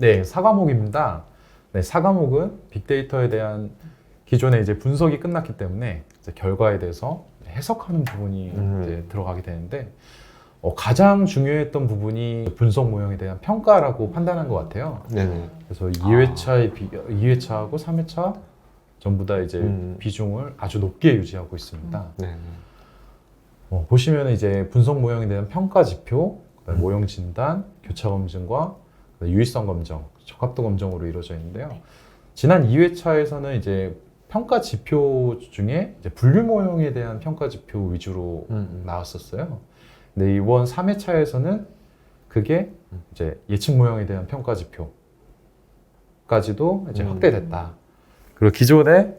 네, 4과목입니다. 네, 4과목은 빅데이터에 대한 기존에 이제 분석이 끝났기 때문에 이제 결과에 대해서 해석하는 부분이 이제 들어가게 되는데 가장 중요했던 부분이 분석 모형에 대한 평가라고 판단한 것 같아요. 네네. 그래서 2회차하고 3회차 전부 다 이제 비중을 아주 높게 유지하고 있습니다. 네네. 보시면 이제 분석 모형에 대한 평가 지표, 그다음에 모형 진단, 교차 검증과 유의성 검정, 적합도 검정으로 이루어져 있는데요. 네. 지난 2회차에서는 이제 평가 지표 중에 이제 분류 모형에 대한 평가 지표 위주로 나왔었어요. 근데 이번 3회차에서는 그게 이제 예측 모형에 대한 평가 지표까지도 이제 확대됐다. 그리고 기존에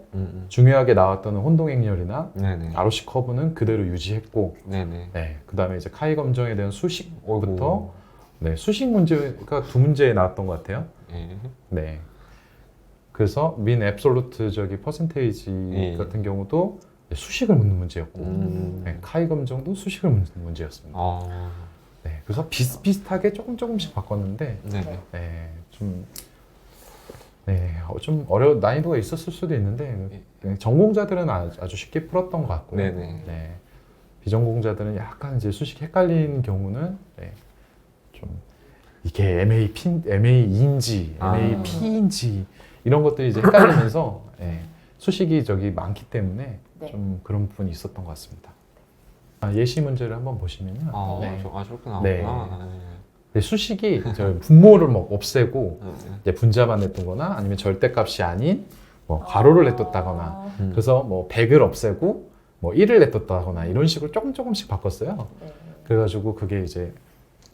중요하게 나왔던 혼동행렬이나 네네. ROC 커브는 그대로 유지했고, 네네. 네, 그 다음에 이제 카이 검정에 대한 수식부터 어이구. 네, 수식 문제가 2문제 나왔던 것 같아요. 네. 네. 그래서 민 앱솔루트적인 퍼센테이지 예. 같은 경우도 수식을 묻는 문제였고, 네, 카이 검정도 수식을 묻는 문제였습니다. 아. 네, 그래서 비슷비슷하게 조금씩 바꿨는데, 네네. 네, 좀 난이도가 있었을 수도 있는데, 전공자들은 아주 쉽게 풀었던 것 같고요. 네네. 네, 비전공자들은 약간 이제 수식 헷갈리는 경우는 좀 이게 MAE인지 MAP인지 이런 것들이 이제 헷갈리면서 수식이 많기 때문에 네. 좀 그런 부분이 있었던 것 같습니다. 예시 문제를 한번 보시면요. 아, 네. 저렇게 나오구나. 네, 수식이 분모를 막 없애고 네. 이제 분자만 냈던거나 아니면 절대값이 아닌 괄호를 냈었다거나 그래서 100을 없애고 1을 냈었다거나 이런 식으로 조금씩 바꿨어요. 네. 그래가지고 그게 이제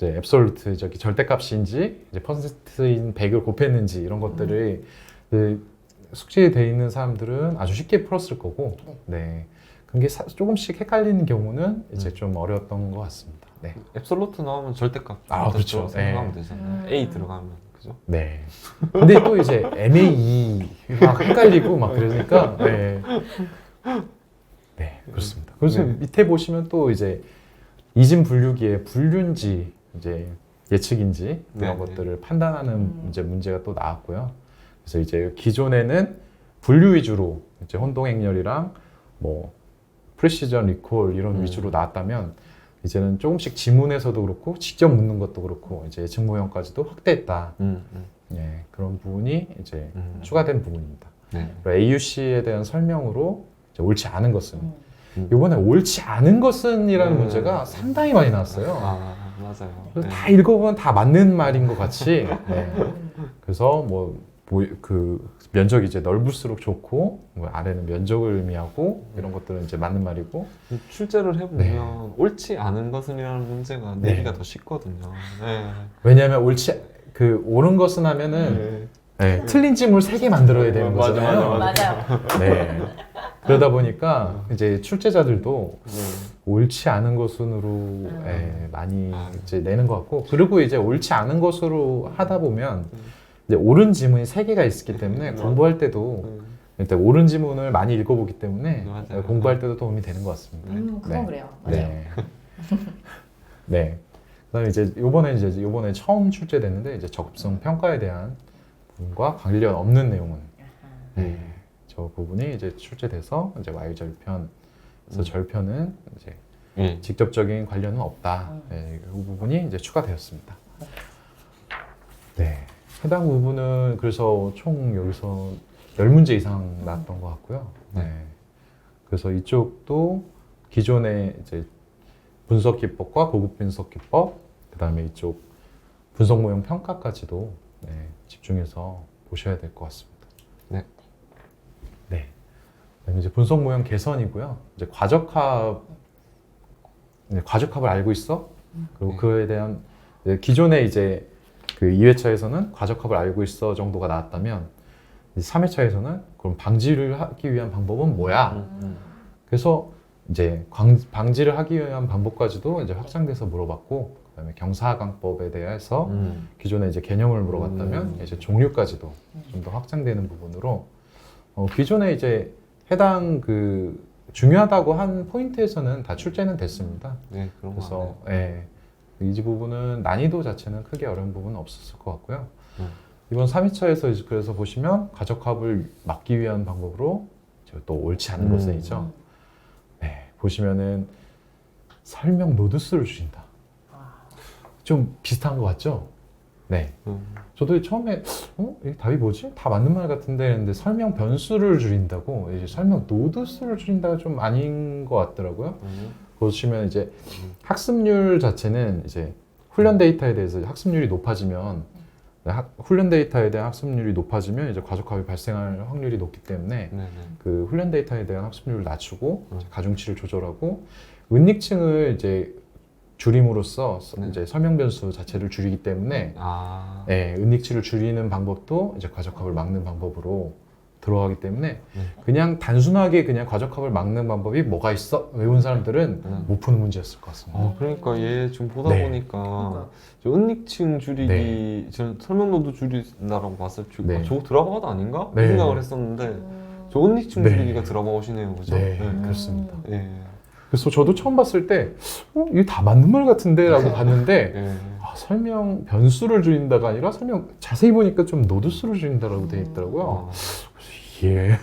앱솔루트 절대값인지 이제 퍼센트인 100을 곱했는지 이런 것들을 숙지에 돼 있는 사람들은 아주 쉽게 풀었을 거고, 네. 그게 조금씩 헷갈리는 경우는 이제 좀 어려웠던 것 같습니다. 네. 앱솔루트 나오면 절대값. 그렇죠. 생각하면 네. 되잖아요. A 들어가면 그죠? 네. 근데 또 이제 MAE 막 헷갈리고 막 그러니까, 네. 네, 그렇습니다. 그래서 네. 밑에 보시면 또 이제 이진 분류기의 분류인지 이제 예측인지 이런 네. 것들을 판단하는 이제 문제가 또 나왔고요. 그래서 이제 기존에는 분류 위주로 이제 혼동행렬이랑 프리시전 리콜 이런 위주로 나왔다면 이제는 조금씩 지문에서도 그렇고 직접 묻는 것도 그렇고 이제 예측 모형까지도 확대했다. 예, 그런 부분이 이제 추가된 부분입니다. 네. AUC에 대한 설명으로 이제 옳지 않은 것은 이번에 옳지 않은 것은이라는 문제가 상당히 많이 나왔어요. 아, 맞아요. 그래서 다 읽어보면 다 맞는 말인 것 같이. 네. 그래서 그 면적이 이제 넓을수록 좋고 아래는 면적을 의미하고 이런 것들은 이제 맞는 말이고. 출제를 해보면 옳지 않은 것은이라는 문제가 내기가 더 쉽거든요. 네. 왜냐하면 옳은 것은 하면은 틀린 질문을 3개 만들어야 되는 거잖아요. 맞아요. 네. 그러다 보니까 이제 출제자들도 옳지 않은 것으로 많이 이제 내는 것 같고, 그리고 이제 옳지 않은 것으로 하다 보면 이제 옳은 지문이 3개가 있기 때문에 공부할 때도 일단 옳은 지문을 많이 읽어보기 때문에 맞아요. 공부할 때도 도움이 되는 것 같습니다. 그건 그래요. 맞아요. 네. 네. 그다음에 이번에 처음 출제됐는데 이제 적합성 평가에 대한 부분과 관련 없는 내용은 저 부분이 이제 출제돼서 이제 Y 절편에서 절편은 이제 직접적인 관련은 없다. 이 부분이 이제 추가되었습니다. 네. 해당 부분은 그래서 총 여기서 10문제 이상 나왔던 것 같고요. 네. 그래서 이쪽도 기존의 이제 분석 기법과 고급 분석 기법, 그다음에 이쪽 분석 모형 평가까지도 집중해서 보셔야 될 것 같습니다. 네. 네. 그다음에 이제 분석 모형 개선이고요. 이제 과적합을 알고 있어? 그리고 그에 대한 기존에 이제 그 2회차에서는 과적합을 알고 있어 정도가 나왔다면 3회차에서는 그럼 방지를 하기 위한 방법은 뭐야? 그래서 이제 방지를 하기 위한 방법까지도 이제 확장돼서 물어봤고, 그다음에 경사강법에 대해서 기존에 이제 개념을 물어봤다면 이제 종류까지도 좀 더 확장되는 부분으로 기존에 이제 해당 그 중요하다고 한 포인트에서는 다 출제는 됐습니다. 네, 그런 거 그래서 이 부분은 난이도 자체는 크게 어려운 부분은 없었을 것 같고요. 이번 3회차에서 이제 그래서 보시면 가적합을 막기 위한 방법으로 이제 또 옳지 않은 것은이죠. 네, 보시면은 설명 노드수를 줄인다. 좀 비슷한 것 같죠? 네. 저도 처음에 이 답이 뭐지? 다 맞는 말 같은데 했는데 설명 변수를 줄인다고 이제 설명 노드수를 줄인다가 좀 아닌 것 같더라고요. 보시면 이제 학습률 자체는 이제 훈련 데이터에 대해서 학습률이 높아지면 훈련 데이터에 대한 학습률이 높아지면 이제 과적합이 발생할 확률이 높기 때문에 네네. 그 훈련 데이터에 대한 학습률을 낮추고 이제 가중치를 조절하고 은닉층을 이제 줄임으로써 이제 설명 변수 자체를 줄이기 때문에 네, 은닉치를 줄이는 방법도 이제 과적합을 막는 방법으로 들어가기 때문에 그냥 단순하게 그냥 과적합을 막는 방법이 뭐가 있어? 외운 사람들은 못 푸는 문제였을 것 같습니다. 그러니까 얘 지금 보다 네. 보니까 저 은닉층 줄이기, 저 설명도도 줄인다라고 봤을 때 네. 저거 드라마가 아닌가? 네. 이 생각을 했었는데 저 은닉층 네. 줄이기가 드라마오시네요, 그죠? 네, 그렇습니다. 예. 그래서 저도 처음 봤을 때 이게 다 맞는 말 같은데 라고 봤는데 예. 설명 변수를 줄인다가 아니라 설명 자세히 보니까 좀 노드수를 줄인다라고 되어 있더라고요. 예.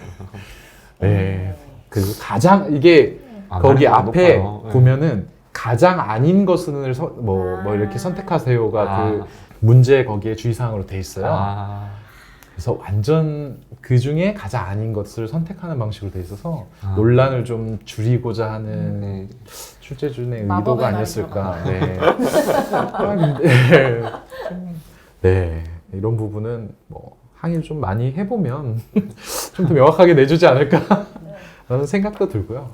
네. 그 가장 이게 거기 앞에 높아요. 보면은 가장 아닌 것을 뭐 이렇게 선택하세요가 그 문제 거기에 주의사항으로 돼 있어요. 그래서 완전 그 중에 가장 아닌 것을 선택하는 방식으로 돼 있어서 논란을 좀 줄이고자 하는 출제준의 의도가 아니었을까. 네. 네. 이런 부분은 뭐 항의를 좀 많이 해보면 좀 더 명확하게 내주지 않을까 라는 생각도 들고요.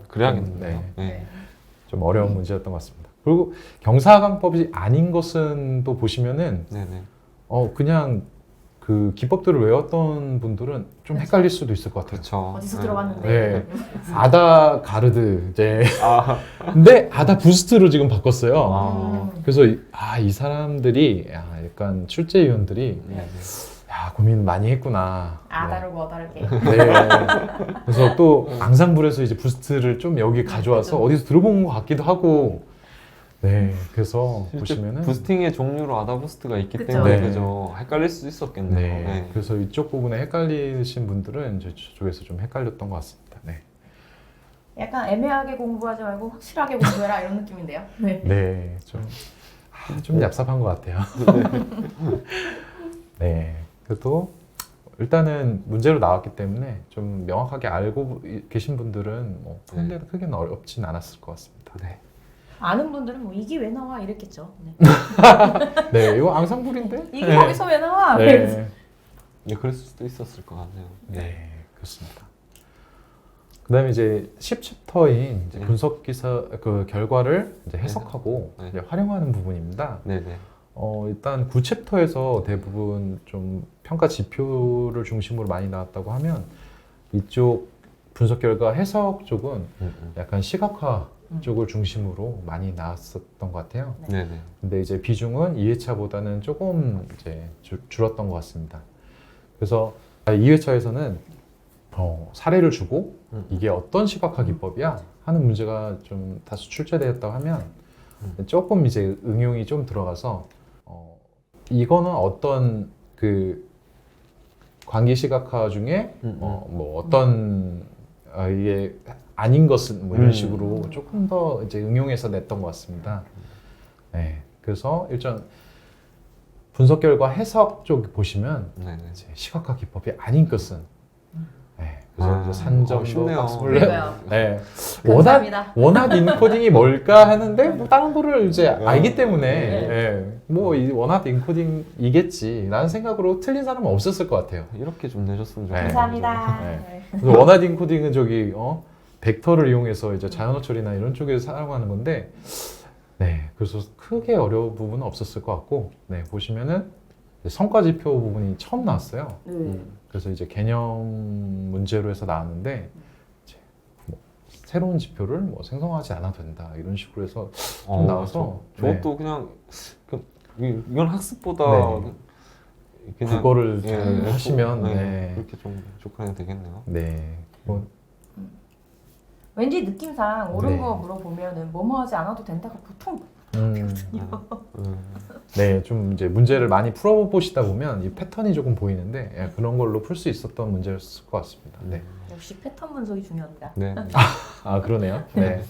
그래야겠네요. 네. 좀 어려운 문제였던 것 같습니다. 그리고 경사강법이 아닌 것은 또 보시면은 네네. 그냥 그 기법들을 외웠던 분들은 좀 헷갈릴 수도 있을 것 같아요. 그렇죠. 어디서 들어봤는데. 네. 아다 가르드 이제 근데 아다 부스트로 지금 바꿨어요. 그래서 이 사람들이 약간 출제위원들이 고민 많이 했구나. 다르고 다르게. 네. 그래서 또 앙상블에서 이제 부스트를 좀 여기 가져와서 어디서 들어본 것 같기도 하고. 네. 그래서 보시면은 부스팅의 종류로 아다 부스트가 있기 그쵸. 때문에 네. 그죠. 헷갈릴 수 있었겠네요. 네. 네. 그래서 이쪽 부분에 헷갈리신 분들은 이제 저쪽에서 좀 헷갈렸던 것 같습니다. 네. 약간 애매하게 공부하지 말고 확실하게 공부해라 이런 느낌인데요. 네. 네. 좀 얍삽한 것 같아요. 네. 그래도 일단은 문제로 나왔기 때문에 좀 명확하게 알고 계신 분들은 뭐 푸는 데도 크게는 어렵진 않았을 것 같습니다. 네. 아는 분들은 뭐 이게 왜 나와 이랬겠죠. 네. 네, 이거 앙상블인데? 이게 네. 거기서 왜 나와? 네. 네, 그랬을 수도 있었을 것 같네요. 네, 그렇습니다. 그다음에 이제 10챕터인 이제 분석 기사 그 결과를 이제 해석하고 네. 이제 활용하는 부분입니다. 네네. 일단 9챕터에서 대부분 좀 평가 지표를 중심으로 많이 나왔다고 하면 이쪽 분석 결과 해석 쪽은 약간 시각화 쪽을 중심으로 많이 나왔었던 것 같아요. 네네. 근데 이제 비중은 2회차보다는 조금 이제 줄었던 것 같습니다. 그래서 2회차에서는 사례를 주고 이게 어떤 시각화 기법이야 하는 문제가 좀 다수 출제되었다고 하면 조금 이제 응용이 좀 들어가서 이거는 어떤 그 관계 시각화 중에 뭐 어떤 이게 아닌 것은 뭐 이런 식으로 조금 더 이제 응용해서 냈던 것 같습니다. 네, 그래서 일단 분석 결과 해석 쪽 보시면 네네. 이제 시각화 기법이 아닌 것은 네, 그래서 이제 산점도 쉽네요. 박스볼레 그러니까요. 네, 감사합니다. 원합 인코딩이 뭘까 하는데 뭐 다른 거를 이제 알기 때문에 네. 뭐 이 원합 인코딩이겠지 라는 생각으로 틀린 사람은 없었을 것 같아요. 이렇게 좀 내줬으면 네. 좋겠네요. 감사합니다. 네. 네. 그래서 원합 인코딩은 저기 벡터를 이용해서 이제 자연어 처리나 이런 쪽에서 사용하는 건데 네, 그래서 크게 어려운 부분은 없었을 것 같고 네, 보시면은 성과 지표 부분이 처음 나왔어요. 그래서 이제 개념 문제로 해서 나왔는데 이제 뭐 새로운 지표를 뭐 생성하지 않아도 된다 이런 식으로 해서 좀 나와서 저것도 그냥 이건 학습보다 네. 그냥 국어를 잘 하시면 그렇게 좀 접근이 되겠네요. 네. 뭐 왠지 느낌상 옳은 네. 거 물어보면은 뭐뭐 하지 않아도 된다고 보통 네, 좀 이제 문제를 많이 풀어보시다 보면 이 패턴이 조금 보이는데 예, 그런 걸로 풀 수 있었던 문제였을 것 같습니다. 네. 역시 패턴 분석이 중요합니다. 네. 아 그러네요. 네.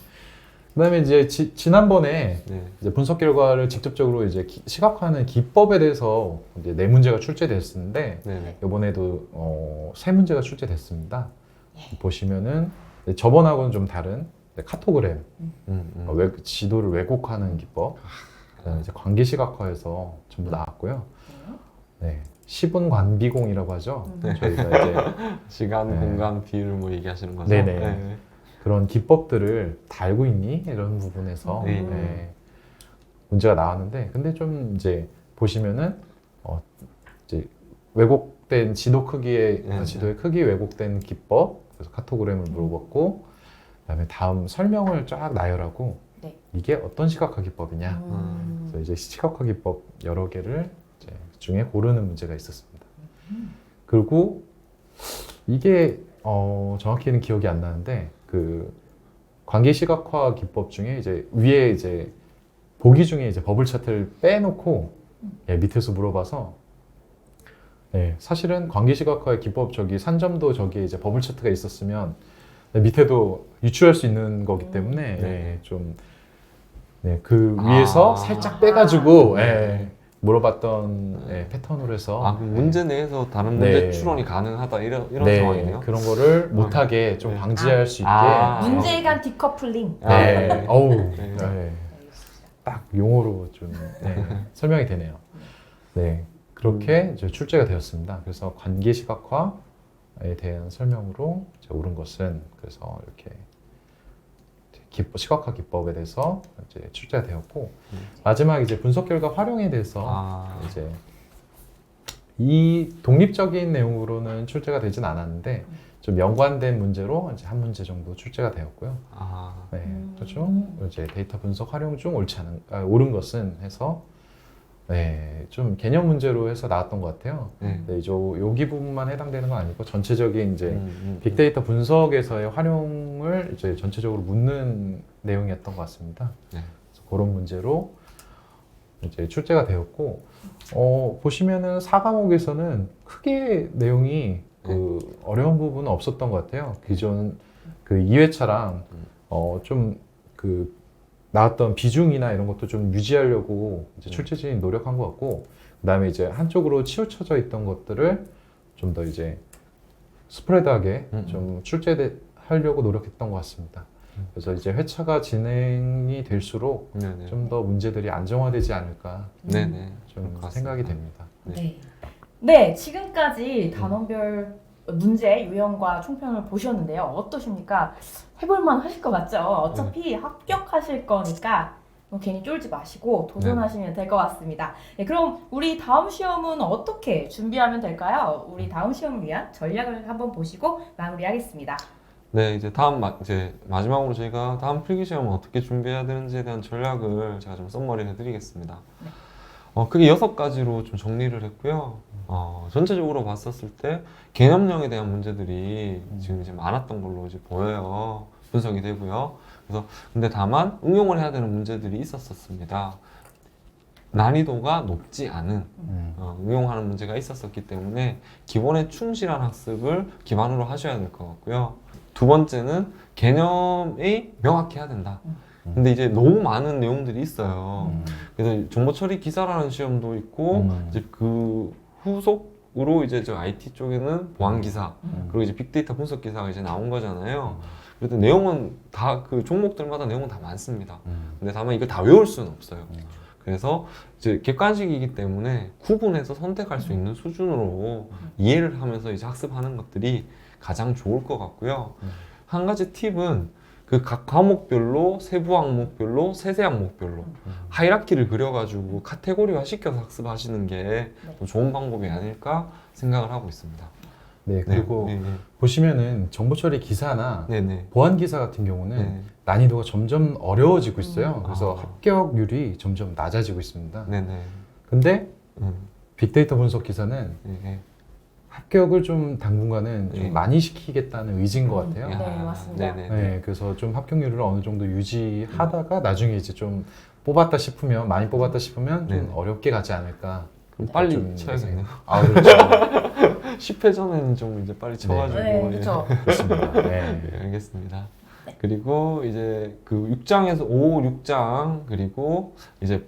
그다음에 이제 지난번에 네. 이제 분석 결과를 직접적으로 이제 시각화하는 기법에 대해서 이제 네 문제가 출제됐었는데 네. 이번에도 세 문제가 출제됐습니다. 보시면은 저번하고는 좀 다른 카토그램, 지도를 왜곡하는 기법, 그다음에 이제 관계 시각화에서 전부 나왔고요. 네, 시분 관비공이라고 하죠. 네. 저희가 이제 시간, 네. 공간, 비율 뭐 얘기하시는 거죠? 네네. 네. 그런 기법들을 다 알고 있니? 이런 부분에서 네. 네, 문제가 나왔는데, 근데 좀 이제 보시면은 이제 왜곡된 지도 크기의 네. 지도의 크기 왜곡된 기법, 그래서 카토그램을 물어봤고, 그다음에 다음 설명을 쫙 나열하고 네. 이게 어떤 시각화 기법이냐. 그래서 이제 시각화 기법 여러 개를 이제 중에 고르는 문제가 있었습니다. 그리고 이게 정확히는 기억이 안 나는데 그 관계 시각화 기법 중에 이제 위에 이제 보기 중에 이제 버블 차트를 빼놓고 예, 밑에서 물어봐서 네, 사실은 관계 시각화의 기법 저기 산점도 저기 이제 버블 차트가 있었으면 밑에도 유추할 수 있는 거기 때문에 예, 좀 네, 그 위에서 살짝 빼가지고 예, 물어봤던 예, 패턴으로 해서 그럼 문제 내에서 다른 네. 문제 추론이 가능하다 이런 네, 상황이네요. 그런 거를 못하게 좀 네. 방지할 수 있게 문제에 간 디커플링. 네, 어우 네. 네. 알겠습니다. 딱 용어로 좀 설명이 되네요. 네, 그렇게 이제 출제가 되었습니다. 그래서 관계 시각화에 대한 설명으로 이제 옳은 것은 그래서 이렇게 시각화 기법에 대해서 이제 출제가 되었고 마지막 이제 분석 결과 활용에 대해서 이제 이 독립적인 내용으로는 출제가 되진 않았는데 좀 연관된 문제로 이제 한 문제 정도 출제가 되었고요. 네, 그렇죠. 이제 데이터 분석 활용 중 옳은 것은 해서 네, 좀 개념 문제로 해서 나왔던 것 같아요. 네. 네, 여기 부분만 해당되는 건 아니고 전체적인 이제 빅데이터 분석에서의 활용을 이제 전체적으로 묻는 내용이었던 것 같습니다. 네. 그래서 그런 문제로 이제 출제가 되었고 보시면은 4과목에서는 크게 내용이 그 어려운 부분은 없었던 것 같아요. 기존 그 2회차랑 좀 그 나왔던 비중이나 이런 것도 좀 유지하려고 이제 출제진이 노력한 것 같고, 그다음에 이제 한쪽으로 치우쳐져 있던 것들을 좀 더 이제 스프레드하게 좀 출제하려고 노력했던 것 같습니다. 그래서 이제 회차가 진행이 될수록 좀 더 문제들이 안정화되지 않을까 좀 생각이 됩니다. 네. 네, 지금까지 단원별 문제 유형과 총평을 보셨는데요. 어떠십니까? 해볼만 하실 것 같죠? 어차피 합격하실 거니까 뭐 괜히 쫄지 마시고 도전하시면 될 것 같습니다. 네, 그럼 우리 다음 시험은 어떻게 준비하면 될까요? 우리 다음 시험을 위한 전략을 한번 보시고 마무리하겠습니다. 네, 이제 이제 마지막으로 저희가 다음 필기 시험을 어떻게 준비해야 되는지에 대한 전략을 제가 좀 썸머리 해드리겠습니다. 크게 6가지로 좀 정리를 했고요. 전체적으로 봤었을 때 개념형에 대한 문제들이 지금 이제 많았던 걸로 이제 보여요. 분석이 되고요. 그래서 근데 다만 응용을 해야 되는 문제들이 있었습니다. 난이도가 높지 않은 응용하는 문제가 있었기 때문에 기본에 충실한 학습을 기반으로 하셔야 될 것 같고요. 두 번째는 개념이 명확해야 된다. 근데 이제 너무 많은 내용들이 있어요. 그래서 정보 처리 기사라는 시험도 있고 이제 그 후속으로 이제 저 IT 쪽에는 보안 기사 그리고 이제 빅데이터 분석 기사가 이제 나온 거잖아요. 그래도 내용은 다 그 종목들마다 내용은 다 많습니다. 근데 다만 이걸 다 외울 수는 없어요. 그래서 이제 객관식이기 때문에 구분해서 선택할 수 있는 수준으로 이해를 하면서 이제 학습하는 것들이 가장 좋을 것 같고요. 한 가지 팁은 그 각 과목별로 세부 항목별로 세세 항목별로 하이라키를 그려가지고 카테고리화 시켜서 학습하시는 게 좀 좋은 방법이 아닐까 생각을 하고 있습니다. 네, 그리고 보시면은 정보처리 기사나 보안 기사 같은 경우는 난이도가 점점 어려워지고 있어요. 그래서 합격률이 점점 낮아지고 있습니다. 근데 빅데이터 분석 기사는 합격을 좀 당분간은 좀 네. 많이 시키겠다는 의지인 것 같아요. 네, 맞습니다. 네네. 네, 그래서 좀 합격률을 어느 정도 유지하다가 나중에 이제 좀 뽑았다 싶으면 많이 뽑았다 싶으면 좀 네. 어렵게 가지 않을까. 그럼 빨리 좀 쳐야겠네요. 아 그렇죠. 10회 전에는 좀 이제 빨리 쳐가지고. 네, 예. 그렇죠. 그렇습니다. 네. 네, 알겠습니다. 그리고 이제 그 6장에서 5, 6장 그리고 이제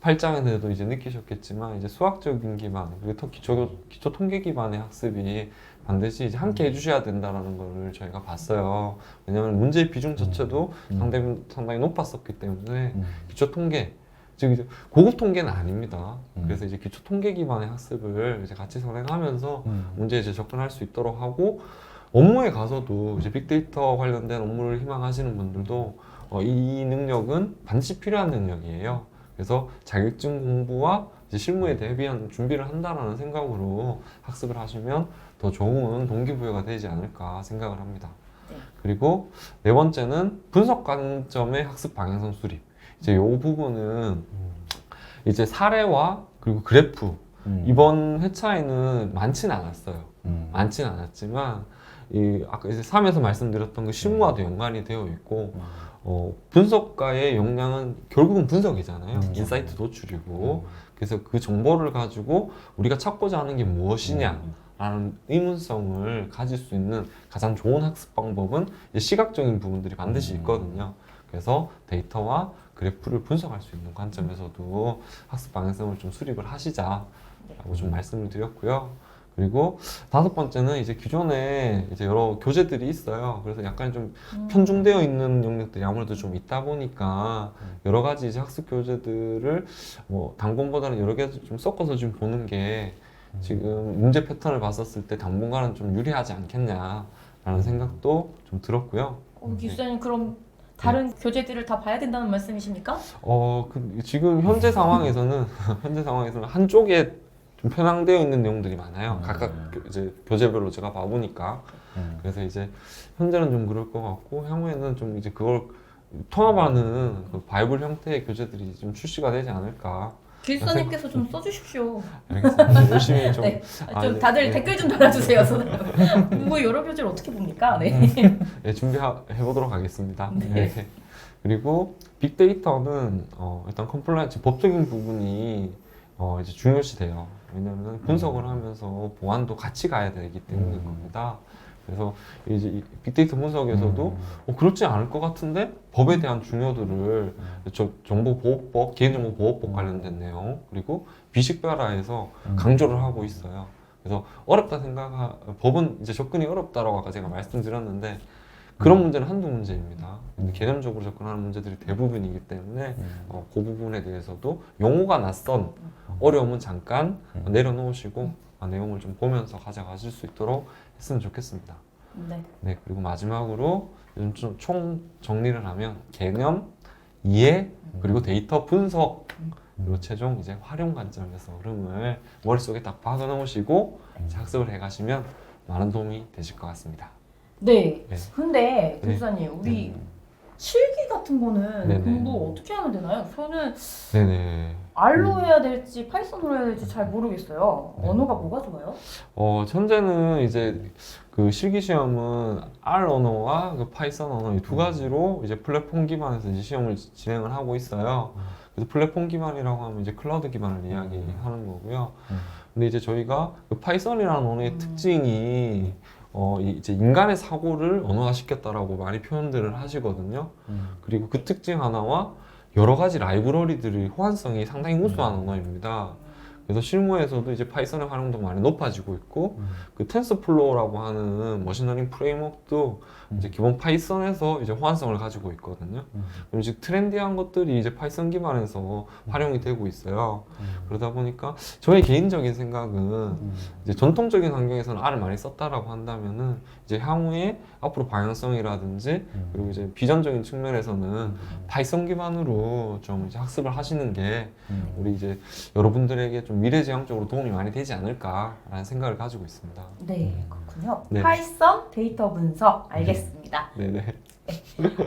8장에서도 이제 느끼셨겠지만 이제 수학적인 기반 그리고 더 기초 통계 기반의 학습이 반드시 이제 함께 해주셔야 된다라는 거를 저희가 봤어요. 왜냐하면 문제의 비중 자체도 상당히 높았었기 때문에 기초 통계 즉 이제 고급 통계는 아닙니다. 그래서 이제 기초 통계 기반의 학습을 이제 같이 선행하면서 문제에 이제 접근할 수 있도록 하고 업무에 가서도 이제 빅데이터 관련된 업무를 희망하시는 분들도 이 능력은 반드시 필요한 능력이에요. 그래서 자격증 공부와 이제 실무에 대비한 준비를 한다라는 생각으로 학습을 하시면 더 좋은 동기부여가 되지 않을까 생각을 합니다. 네. 그리고 네 번째는 분석 관점의 학습 방향성 수립. 이제 이 부분은 이제 사례와 그리고 그래프 이번 회차에는 많지는 않았어요. 많지는 않았지만 이 아까 이제 3에서 말씀드렸던 그 실무와도 연관이 되어 있고 분석가의 역량은 결국은 분석이잖아요. 인사이트 도출이고 그래서 그 정보를 가지고 우리가 찾고자 하는 게 무엇이냐라는 의문성을 가질 수 있는 가장 좋은 학습 방법은 이제 시각적인 부분들이 반드시 있거든요. 그래서 데이터와 그래프를 분석할 수 있는 관점에서도 학습 방향성을 좀 수립을 하시자라고 좀 말씀을 드렸고요. 그리고 다섯 번째는 이제 기존에 이제 여러 교재들이 있어요. 그래서 약간 좀 편중되어 있는 영역들이 아무래도 좀 있다 보니까 여러 가지 이제 학습 교재들을 뭐 단권보다는 여러 개 좀 섞어서 좀 보는 게 지금 문제 패턴을 봤었을 때 당분간은 좀 유리하지 않겠냐라는 생각도 좀 들었고요. 기수님 그럼 다른 교재들을 다 봐야 된다는 말씀이십니까? 지금 현재 상황에서는 한쪽에 좀 편향되어 있는 내용들이 많아요. 각각 이제 교재별로 제가 봐보니까 그래서 이제 현재는 좀 그럴 것 같고 향후에는 좀 이제 그걸 통합하는 그 바이블 형태의 교재들이 좀 출시가 되지 않을까. 기수님께서 좀 써주십시오. 알겠습니다. 열심히 좀. 네, 좀 네, 다들 네. 댓글 좀 달아주세요. 뭐 여러 교재를 어떻게 봅니까? 네. 네, 준비해 보도록 하겠습니다. 네. 네. 그리고 빅데이터는 일단 컴플라이언스 법적인 부분이 이제 중요시돼요. 왜냐하면 분석을 하면서 보안도 같이 가야 되기 때문인 겁니다. 그래서 이제 이 빅데이터 분석에서도 그렇지 않을 것 같은데 법에 대한 중요도를 정보보호법, 개인정보보호법 관련된 내용 그리고 비식별화에서 강조를 하고 있어요. 그래서 어렵다 법은 이제 접근이 어렵다라고 아까 제가 말씀드렸는데 그런 문제는 한두 문제입니다. 근데 개념적으로 접근하는 문제들이 대부분이기 때문에 그 부분에 대해서도 용어가 낯선 어려움은 잠깐 내려놓으시고 내용을 좀 보면서 가져가실 수 있도록 했으면 좋겠습니다. 네. 네, 그리고 마지막으로 좀 총 정리를 하면 개념, 이해, 그리고 데이터 분석, 그리고 최종 이제 활용 관점에서 흐름을 머릿속에 딱 박아 놓으시고 학습을 해가시면 많은 도움이 되실 것 같습니다. 네. 네. 근데 네. 교수님 우리 실기 같은 거는 네네. 공부 어떻게 하면 되나요? 저는 네네. R로 해야 될지 파이썬으로 해야 될지 잘 모르겠어요. 네. 언어가 뭐가 좋아요? 현재는 이제 그 실기 시험은 R 언어와 그 파이썬 언어 이 두 가지로 이제 플랫폼 기반에서 이제 시험을 진행을 하고 있어요. 그래서 플랫폼 기반이라고 하면 이제 클라우드 기반을 이야기하는 거고요. 근데 이제 저희가 그 파이썬이라는 언어의 특징이 이제 인간의 사고를 언어화 시켰다라고 많이 표현들을 하시거든요. 그리고 그 특징 하나와 여러 가지 라이브러리들의 호환성이 상당히 우수한 언어입니다. 그래서 실무에서도 이제 파이썬의 활용도가 많이 높아지고 있고 그 텐서플로우라고 하는 머신러닝 프레임워크도 이제 기본 파이썬에서 이제 호환성을 가지고 있거든요. 그리고 이제 트렌디한 것들이 이제 파이썬 기반에서 활용이 되고 있어요. 그러다 보니까 저의 개인적인 생각은 이제 전통적인 환경에서는 R을 많이 썼다라고 한다면은 이제 향후에 앞으로 방향성이라든지 그리고 이제 비전적인 측면에서는 파이썬 기반으로 좀 이제 학습을 하시는 게 우리 이제 여러분들에게 좀 미래지향적으로 도움이 많이 되지 않을까라는 생각을 가지고 있습니다. 네, 그렇군요. 네. 파이썬 데이터 분석 알겠습니다. 네네.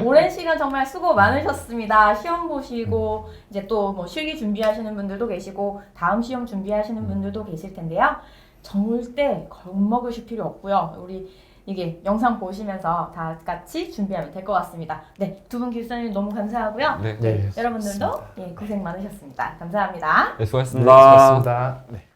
오랜 시간 정말 수고 많으셨습니다. 시험 보시고 이제 또 뭐 실기 준비하시는 분들도 계시고 다음 시험 준비하시는 분들도 계실 텐데요. 절대 겁먹으실 필요 없고요. 우리 이게 영상 보시면서 다 같이 준비하면 될 것 같습니다. 네, 두 분 기술사님 너무 감사하고요. 네, 네, 여러분들도 고생 많으셨습니다. 감사합니다. 네, 네, 수고하셨습니다. 수고하셨습니다. 네.